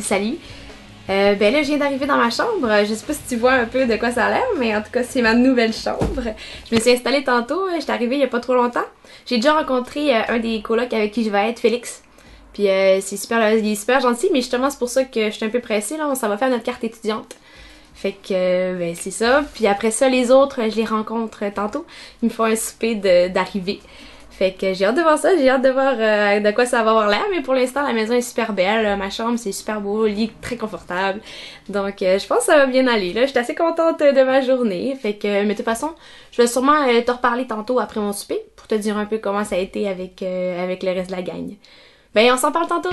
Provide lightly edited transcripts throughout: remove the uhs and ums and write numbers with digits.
Salut! Ben là, je viens d'arriver dans ma chambre. Je sais pas si tu vois un peu de quoi ça a l'air, mais en tout cas, c'est ma nouvelle chambre. Je me suis installée tantôt, j'étais arrivée il y a pas trop longtemps. J'ai déjà rencontré un des colocs avec qui je vais être, Félix. Puis il est super gentil, mais justement, c'est pour ça que je suis un peu pressée, là. Ça va faire notre carte étudiante. Fait que, ben c'est ça. Puis après ça, les autres, je les rencontre tantôt. Ils me font un souper d'arrivée. Fait que j'ai hâte de voir ça, j'ai hâte de voir de quoi ça va avoir l'air, mais pour l'instant la maison est super belle, ma chambre c'est super beau, le lit très confortable, donc je pense que ça va bien aller, là, je suis assez contente de ma journée, fait que, mais de toute façon, je vais sûrement te reparler tantôt après mon souper, pour te dire un peu comment ça a été avec le reste de la gang. Ben on s'en parle tantôt!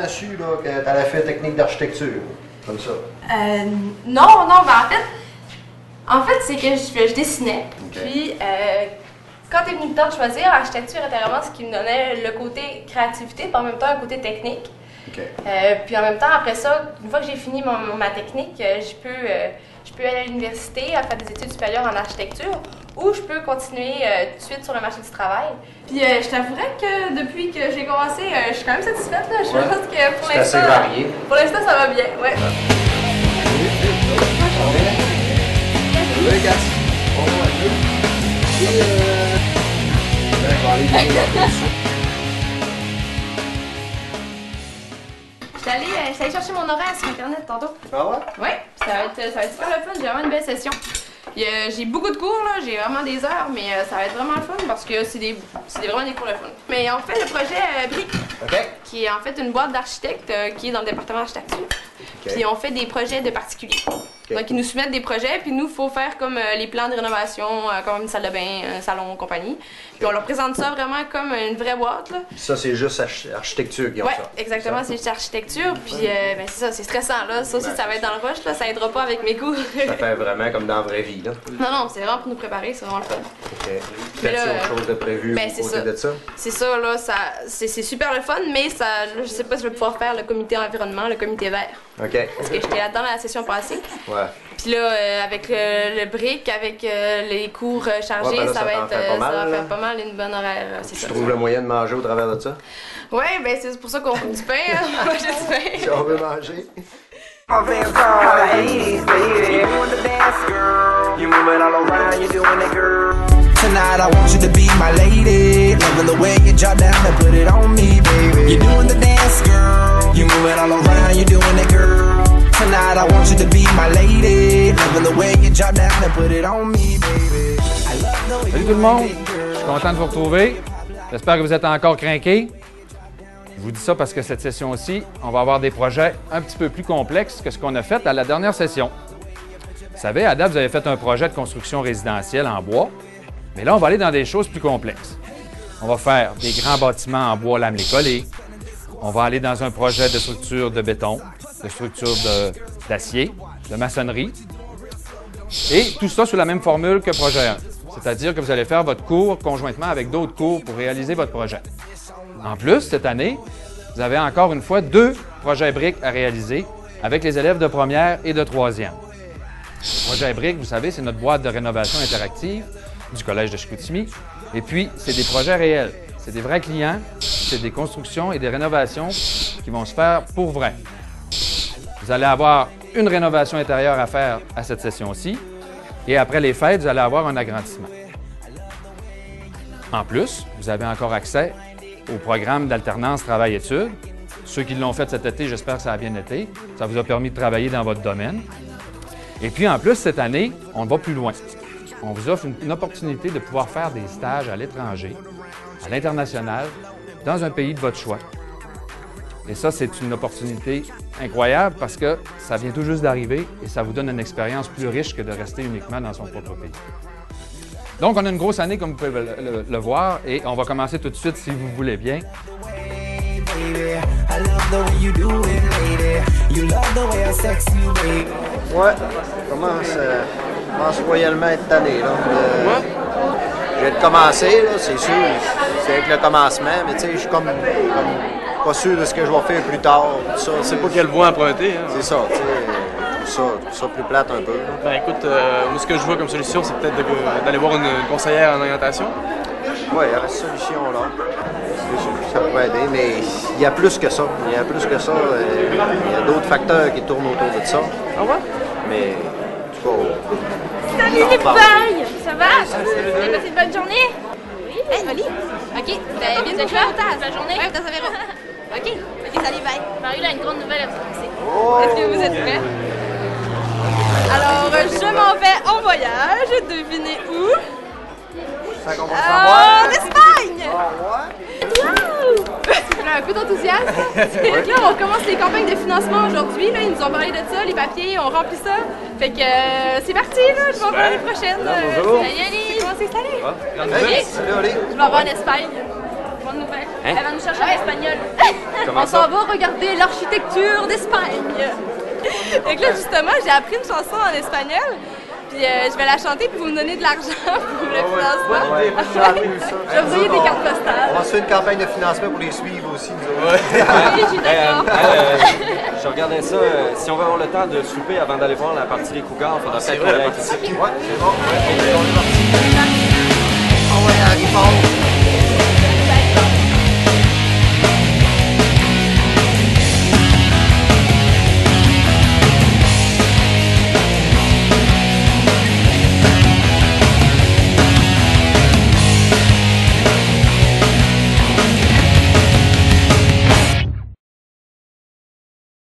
Su là, que tu avais fait technique d'architecture, comme ça? Non, ben en fait c'est que je dessinais, okay. Puis quand t'es venu le temps de choisir, l'architecture était vraiment ce qui me donnait le côté créativité, puis en même temps un côté technique. Okay. Puis en même temps, après ça, une fois que j'ai fini ma technique, je peux aller à l'université à faire des études supérieures en architecture, ou je peux continuer tout de suite sur le marché du travail. Puis je t'avouerais que depuis que j'ai commencé, je suis quand même satisfaite. Là. Je pense que pour l'instant, ça va bien. Ouais. Je suis allée chercher mon horaire sur internet tantôt. Ah ouais? Oui, ça va être super le fun, j'ai vraiment une belle session. J'ai beaucoup de cours, là, j'ai vraiment des heures, mais ça va être vraiment le fun parce que c'est vraiment des cours de fun. Mais on fait le projet BRIC, okay. Qui est en fait une boîte d'architectes qui est dans le département d'architecture. Okay. Puis on fait des projets de particuliers. Okay. Donc ils nous soumettent des projets, puis nous, il faut faire comme les plans de rénovation, comme une salle de bain, un salon, compagnie. Puis on leur présente ça vraiment comme une vraie boîte. Là. Ça, c'est juste architecture qui ont ça. Oui, exactement, c'est juste architecture. Puis ben, c'est ça, c'est stressant. Là. Ça aussi, ça va être dans le rush, là, ça aidera pas avec mes cours. Ça fait vraiment comme dans la vraie vie. Là. Non, c'est vraiment pour nous préparer, c'est vraiment le fun. OK. Peut-être autre chose de prévu ben, au côté de ça? C'est ça, là, c'est super le fun, mais ça, là, je sais pas si je vais pouvoir faire le comité environnement, le comité vert. OK. Parce que j'étais là-dedans la session passée. Ouais. Puis là, avec le brick, avec les cours chargés, ouais, ben là, ça va faire pas mal une bonne horaire. Tu trouves le moyen de manger au travers de ça? Oui, ben c'est pour ça qu'on coupe du pain, manger du pain. Si on veut manger. Tonight I want you to be my lady. Loving the way you drop down and put it on me, baby. You're doing the dance, girl. You're moving all around, you're doing it, girl. Tonight I want you to be my lady. Loving the way you drop down and put it on me, baby. Salut tout le monde, je suis content de vous retrouver. J'espère que vous êtes encore crinqués. Je vous dis ça parce que cette session-ci, on va avoir des projets un petit peu plus complexes que ce qu'on a fait à la dernière session. Vous savez, à date, vous avez fait un projet de construction résidentielle en bois, mais là, on va aller dans des choses plus complexes. On va faire des grands bâtiments en bois lamelé collé. On va aller dans un projet de structure de béton, de structure d'acier, de maçonnerie. Et tout ça sous la même formule que projet 1. C'est-à-dire que vous allez faire votre cours conjointement avec d'autres cours pour réaliser votre projet. En plus, cette année, vous avez encore une fois 2 projets briques à réaliser avec les élèves de première et de troisième. Le projet briques, vous savez, c'est notre boîte de rénovation interactive du Collège de Chicoutimi. Et puis, c'est des projets réels. C'est des vrais clients, c'est des constructions et des rénovations qui vont se faire pour vrai. Vous allez avoir une rénovation intérieure à faire à cette session-ci. Et après les fêtes, vous allez avoir un agrandissement. En plus, vous avez encore accès au programme d'alternance travail-études. Ceux qui l'ont fait cet été, j'espère que ça a bien été. Ça vous a permis de travailler dans votre domaine. Et puis en plus, cette année, on va plus loin. On vous offre une opportunité de pouvoir faire des stages à l'étranger, à l'international, dans un pays de votre choix. Et ça, c'est une opportunité incroyable parce que ça vient tout juste d'arriver et ça vous donne une expérience plus riche que de rester uniquement dans son propre pays. Donc, on a une grosse année, comme vous pouvez le voir, et on va commencer tout de suite, si vous voulez bien. love the way you do it, lady. You love the way I sex you, baby. Ouais, commence royalement à être tanné. Là, je viens de commencer, là, c'est sûr. C'est avec le commencement, mais tu sais, je suis comme pas sûr de ce que je vais faire plus tard. Ça, C'est pas quelle voie emprunter. Hein. c'est ça, tu sais. Tout ça plus plate un peu. Là. Ben écoute, moi ce que je vois comme solution, c'est peut-être d'aller voir une conseillère en orientation. Ouais, il y a cette solution-là. Ça pourrait aider, mais il y a plus que ça. Il y a plus que ça. Il y a d'autres facteurs qui tournent autour de ça. Ah ouais? Mais, en tout cas, Salut les pailles! Ça va? Vous avez passé une bonne journée? Oui. Hey, Oli! OK, t'as bien de quoi? La journée? Ouais, dans sa véro. OK, salut, bye. Marie-là a une grande nouvelle à vous annoncer. Est-ce que vous êtes prêts? Alors, je m'en vais en voyage. Devinez où? ça qu'on va le savoir. En Espagne! Ouais. Un peu d'enthousiasme. Là, on commence les campagnes de financement aujourd'hui. Là, ils nous ont parlé de ça, les papiers, on remplit ça. Fait que c'est parti, là. Je m'en vais l'année prochaine. Bonjour. Salut, Alice. Comment s'installer? Hey, salut, Oli. Je m'en vais en Espagne. Bonne nouvelle. Elle va nous chercher en espagnol. On s'en va regarder l'architecture d'Espagne. Donc là, justement, j'ai appris une chanson en espagnol. Puis je vais la chanter, puis vous me donnez de l'argent pour le financement. Ouais, Je vais vous envoyer des cartes postales. On va se faire une campagne de financement pour les suivre aussi, nous autres. Oui, je suis d'accord. Je regardais ça. Si on veut avoir le temps de souper avant d'aller voir la partie des Cougars, il faudra peut-être qu'on aille ici. Ouais, c'est bon. Ouais, on est parti. Ah ouais, Harry Potter.